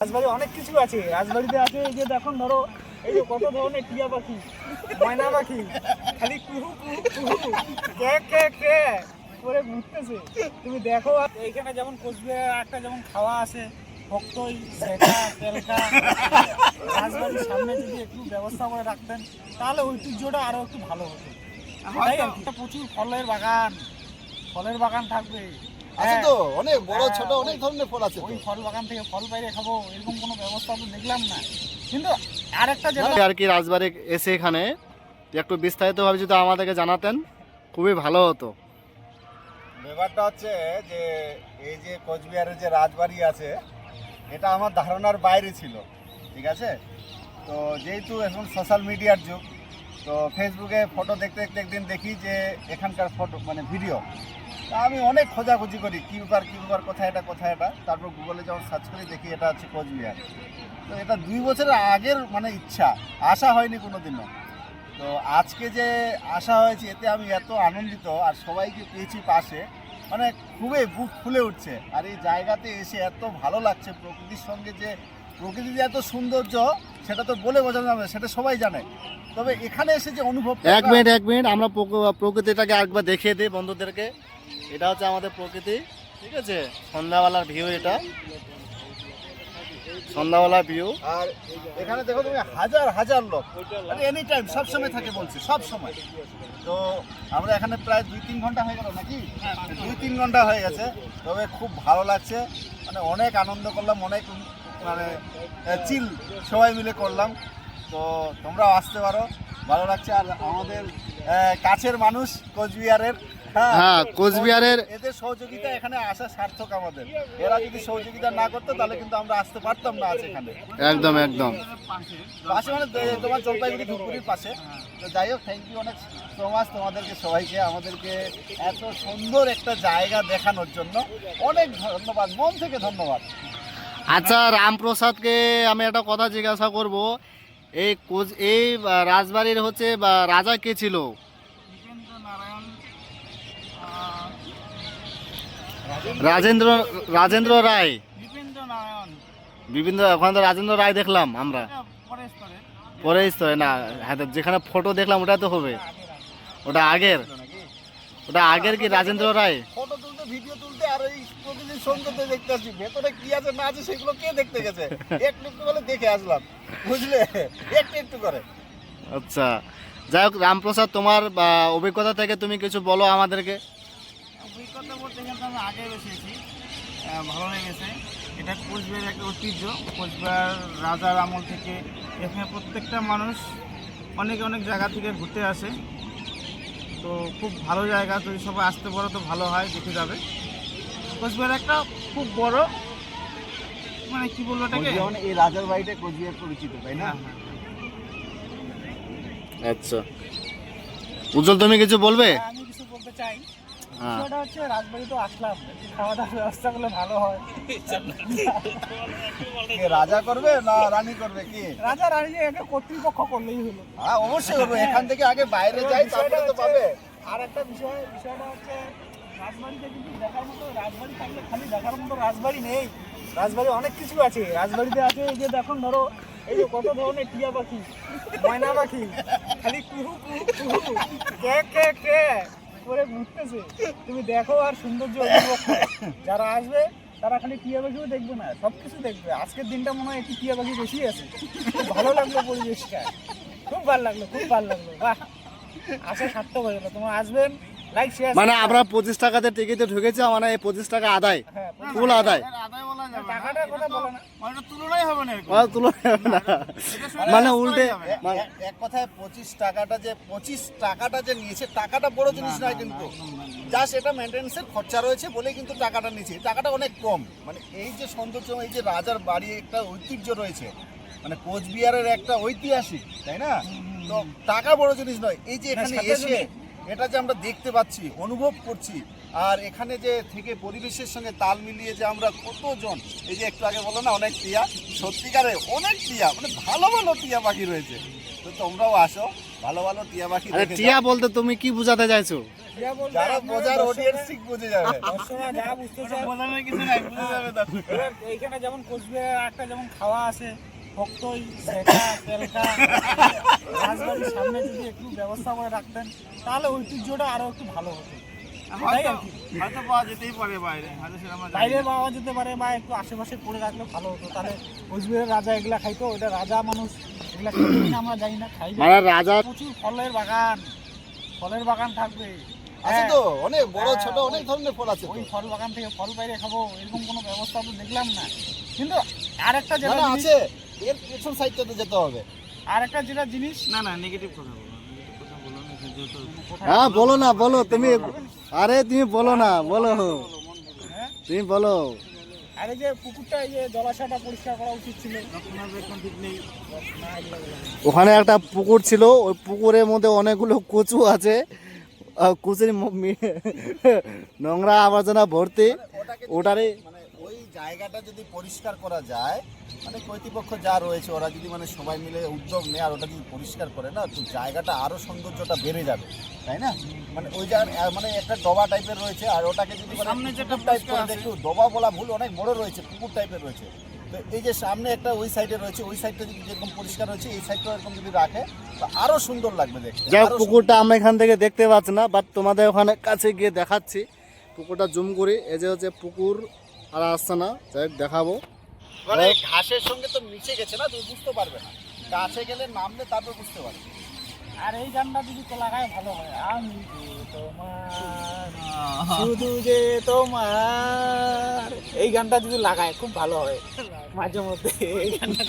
রাজবাড়ি অনেক কিছু আছে। রাজবাড়িতে আছে এই যে দেখুন, ধরো এই যে কত ধরনের টিয়া পাখি, ময়না পাখি, খালি কুহু কুহু কুহু কে কে কে করে ঘুরতেছে। তুমি দেখো এইখানে যেমন কোচবিহার একটা যেমন খাওয়া আছে, ভক্তই সেটা তেলকা। রাজবাড়ির সামনে যদি একটু ব্যবস্থা করে রাখতেন তাহলে ঐতিহ্যটা আরো একটু ভালো হতো। তাই আর কি। প্রচুর ফলের বাগান থাকবে। আছে তো অনেক বড় ছোট অনেক ধরনের ফল আছে। ওই ফল বাগান থেকে ফল বাইরে খাবো এরকম কোনো ব্যবস্থা তো দেখলাম না। কিন্তু আরেকটা যেটা আর কি, রাজবাড়ি এসে এখানে একটু বিস্তারিতভাবে যদি আমাদেরকে জানাতেন খুবই ভালো হতো। ব্যাপারটা হচ্ছে যে এই যে কোচবিহারের যে রাজবাড়ি আছে এটা আমার ধারণার বাইরে ছিল, ঠিক আছে। তো যেহেতু এখন সোশ্যাল মিডিয়ার যুগ, তো ফেসবুকে ফটো দেখতে দেখতে একদিন দেখি যে এখানকার ফটো মানে ভিডিও, তা আমি অনেক খোঁজাখুঁজি করি কী ব্যাপার কোথায় এটা। তারপর গুগলে যখন সার্চ করি দেখি এটা হচ্ছে কোচবিহার। তো এটা 2 বছরের আগের মানে ইচ্ছা, আসা হয়নি কোনো দিনও। তো আজকে যে আসা হয়েছে এতে আমি এত আনন্দিত, আর সবাইকে পেয়েছি পাশে, মানে খুবই বুক ফুলে উঠছে। আর এই জায়গাতে এসে এত ভালো লাগছে, প্রকৃতির সঙ্গে যে প্রকৃতির যে এত সৌন্দর্য সেটা তো বলে বোঝানো যাবে না, সেটা সবাই জানে। তবে এখানে এসে যে অনুভব, এক মিনিট আমরা প্রকৃতিটাকে একবার দেখিয়ে দিই বন্ধুদেরকে। এটা হচ্ছে আমাদের প্রকৃতি, ঠিক আছে। সন্ধ্যাবেলার ভিউ, এটা সন্ধ্যাবেলার ভিউ। আর এখানে দেখো তুমি হাজার হাজার লোক এনি টাইম সবসময় থাকে, বলছি সবসময়। তো আমরা এখানে প্রায় 2-3 ঘন্টা হয়ে গেল নাকি, 2-3 ঘন্টা হয়ে গেছে। তবে খুব ভালো লাগছে, মানে অনেক আনন্দ করলাম, অনেক মানে চিল সবাই মিলে করলাম। তো তোমরাও আসতে পারো, ভালো লাগছে। আর আমাদের কাছের মানুষ কোচবিহারের, হ্যাঁ কোচবিহারের, এদের সহযোগিতা এখানে আসা সার্থক আমাদের। এরা যদি সহযোগিতা না করতো তাহলে কিন্তু আমরা আসতে পারতাম না আজ এখানে। একদম পাশে মানে তোমার জলপাইগুড়ি ধূপগুড়ির পাশে। তো যাই হোক, থ্যাংক ইউ অনেক সো মাচ তোমাদেরকে সবাইকে, আমাদেরকে এত সুন্দর একটা জায়গা দেখানোর জন্য অনেক ধন্যবাদ, মন থেকে ধন্যবাদ। আচ্ছা, রামপ্রসাদকে আমি একটা কথা জিজ্ঞাসা করব। এই রাজবাড়ির হচ্ছে রাজা কে ছিল? রাজেন্দ্র রায়। ওখানে তো রাজেন্দ্র রায় দেখলাম আমরা পরে স্তরে না, হ্যাঁ যেখানে ফটো দেখলাম ওটা তো হবে, ওটা আগের কি রাজেন্দ্র রায়? ফটো তুলতে, ভিডিও তুলতে, আর এই প্রকৃতির সৌন্দর্য দেখতে আসছি, ভেতরে কি আছে না আছে সেগুলো কে দেখতে গেছে? একটু একটু করে দেখে আসলাম, বুঝলে, একটু করে। আচ্ছা, যাই হোক রামপ্রসাদ, তোমার অভিজ্ঞতা থেকে তুমি কিছু বলো আমাদেরকে। অভিজ্ঞতা বলতে কিন্তু আমি আগে এসেছি, ভালো লেগেছে। এটা কোচবিহারের একটা ঐতিহ্য, কোচবিহার রাজার আমল থেকে এখানে প্রত্যেকটা মানুষ অনেক জায়গা থেকে ঘুরতে আসে। তো খুব ভালো জায়গা, যদি সবাই আসতে পারো তো ভালো হয়, দেখে যাবে। কোচবিহার একটা খুব বড়, মানে কি বলবো এটাকে, এই রাজার বাড়িটা কোচবিহার পরিচিত, তাই না? আচ্ছা উজ্জ্বল, তুমি কিছু বলবে? আমি কিছু বলতে চাই। হ্যাঁ, সেটা হচ্ছে রাজবাড়ি তো আসলাম, খাওয়া দাওয়ার ব্যবস্থা করলে ভালো হয়। কে রাজা করবে না রানী করবে? কি রাজা রানী একে কর্তৃপক্ষ করলেই হলো। হ্যাঁ অবশ্যই করবে, এখান থেকে আগে বাইরে যাই তারপরে তো পাবে। আর একটা বিষয়টা হচ্ছে রাজবাড়িতে কিন্তু দেখার মতো, রাজবাড়ি থাকলে খালি দেখার মতো রাজবাড়ি নেই। রাজবাড়ি অনেক কিছু আছে। রাজবাড়িতে আছে এই যে দেখুন, ধরো এই যে কত ধরনের টিয়া পাখি, ময়না পাখি, খালি কুহু কুহু কুহু কে কে কে করে ঘুরতেছে। তুমি দেখো আর সৌন্দর্য উপভোগ করো। যারা আসবে তারা খালি টিয়া পাখিও দেখবে না, সব কিছু দেখবে। আজকের দিনটা মনে হয় একটু টিয়া পাখি বেশি আছে। খুব ভালো লাগলো পরিবেশটা, খুব ভালো লাগলো বাহ, আসা সার্থক হয়ে গেল। তোমরা আসবেন, লাইক শেয়ার। মানে আমরা 25 টাকাতে টিকিটে ঢুকেছি, মানে এই 25 টাকা আদায়, ফুল আদায়। টাকাটার কথা বলো না, মানে তুলনাই হবে না, মানে উল্টে এক কথায় 25 টাকাটা যে নিয়েছে, টাকাটা বড় জিনিস নয় কিন্তু, যা সেটা মেনটেন্যান্সের খরচা রয়েছে বলে কিন্তু টাকাটা নিয়েছে। টাকাটা অনেক কম। মানে এই যে সৌন্দর্য, এই যে রাজার বাড়ি, একটা ঐতিহ্য রয়েছে, মানে কোচবিহারের একটা ঐতিহাসিক, তাই না? তো টাকা বড় জিনিস নয়, এই যে এখানে এসে এটা যে আমরা দেখতে পাচ্ছি, অনুভব করছি, আর এখানে যে থেকে পরিবেশের সঙ্গে তাল মিলিয়ে যে আমরা কতজন, এই যে একটু আগে বলো না অনেক টিয়া, সত্যিকারে অনেক টিয়া, মানে ভালো টিয়া পাখি রয়েছে। তো তোমরাও আসো, ভালো টিয়া পাখি। টিয়া বলতে তুমি কি বোঝাতে চাইছো? টিয়া বলতে যারা আপনারা বোঝার দর্শকরা- অডিয়েন্স ঠিক বুঝে যাবে। দর্শকরা যা বুঝতে চায় বোঝানোর কিছু নাই, বুঝে যাবে তাতে। এবার এইখানে যেমন কোচবিহারের একটা যেমন খাওয়া আছে ভক্তই সেটা তেলকা রাজবাড়ির সামনে যদি একটু ব্যবস্থা করে রাখতেন তাহলে ঐতিহ্যটা আরো একটু ভালো হতো। তাই আর কি। হয়তো পাওয়া যেতেই পারে বাইরে, হয়তো সেটা আমরা জানি বাইরে না। পাওয়া যেতে পারে বা একটু আশেপাশে করে রাখলে ভালো হতো, তাহলে কোচবিহারের রাজা এগুলা খাইতো, ওটা রাজা মানুষ এগুলা খাইতো কিনা আমরা জানি না, খাইবে। মানে রাজা প্রচুর ফলের বাগান থাকবে। আছে হ্যাঁ, তো অনেক বড় হ্যাঁ, ছোট অনেক ধরনের ফল আছে তো। ওই ফল বাগান থেকে ফল বাইরে খাবো এরকম কোনো ব্যবস্থা তো দেখলাম না। কিন্তু আরেকটা না যেটা না জিনিস, আছে, এর পেছন সাইডটাতে যেতে হবে। আরেকটা যেটা জিনিস না না নেগেটিভ কথা বলো, নেগেটিভ কথা বলো না, যেহেতু হ্যাঁ বলো না, বলো তুমি, আরে তুমি বলো না, বলো হ্যাঁ, তুমি বলো। আর এই যে পুকুরটা, এই যে জলাশয়টা পরিষ্কার করা উচিত ছিল। রক্ষণাবেক্ষণ ঠিক নেই। না, এগুলো বলা যাবে না। ওখানে একটা পুকুর ছিল, ওই পুকুরের মধ্যে অনেকগুলো কচু আছে, কচুর নোংরা আবর্জনা ভর্তি। ওটাকে ওটারে মানে ওই জায়গাটা যদি পরিষ্কার করা যায়, মানে কর্তৃপক্ষ যা রয়েছে ওরা যদি মানে সবাই মিলে উদ্যোগ নেয় আর ওটা যদি পরিষ্কার করে না, তো জায়গাটা আরো সৌন্দর্যটা বেড়ে যাবে, তাই না? মানে ওই জায়গা মানে একটা ডবা টাইপের রয়েছে, আর ওটাকে যদি মানে সামনে যেটা টাইপ করে পরিষ্কার আছে। একটু ডবা বলা ভুল, অনেক বড় রয়েছে, পুকুর টাইপের রয়েছে। তো এই যে সামনে একটা ওই সাইডে রয়েছে, ওই সাইডটা যদি যেরকম পরিষ্কার রয়েছে এই সাইডটা এরকম যদি রাখে তো আরো সুন্দর লাগবে দেখতে। যাই হোক, আরো পুকুরটা আমরা এখান থেকে দেখতে পাচ্ছি না, বাট তোমাদের ওখানে কাছে গিয়ে দেখাচ্ছি। পুকুরটা জুম করি, এই যে হচ্ছে পুকুর, আর আসছে না, যাই হোক দেখাবো। মানে ঘাসের সঙ্গে তো মিশে গেছে না, তুমি বুঝতে পারবে না, গাছে গেলে নামলে তারপর বুঝতে পারবে। আর এই গানটা যদি তো লাগায় ভালো হয়, আমি যে তোমার শুধু যে তোমার, এই গানটা যদি লাগায় খুব ভালো হয় মাঝে মধ্যে এই গানটা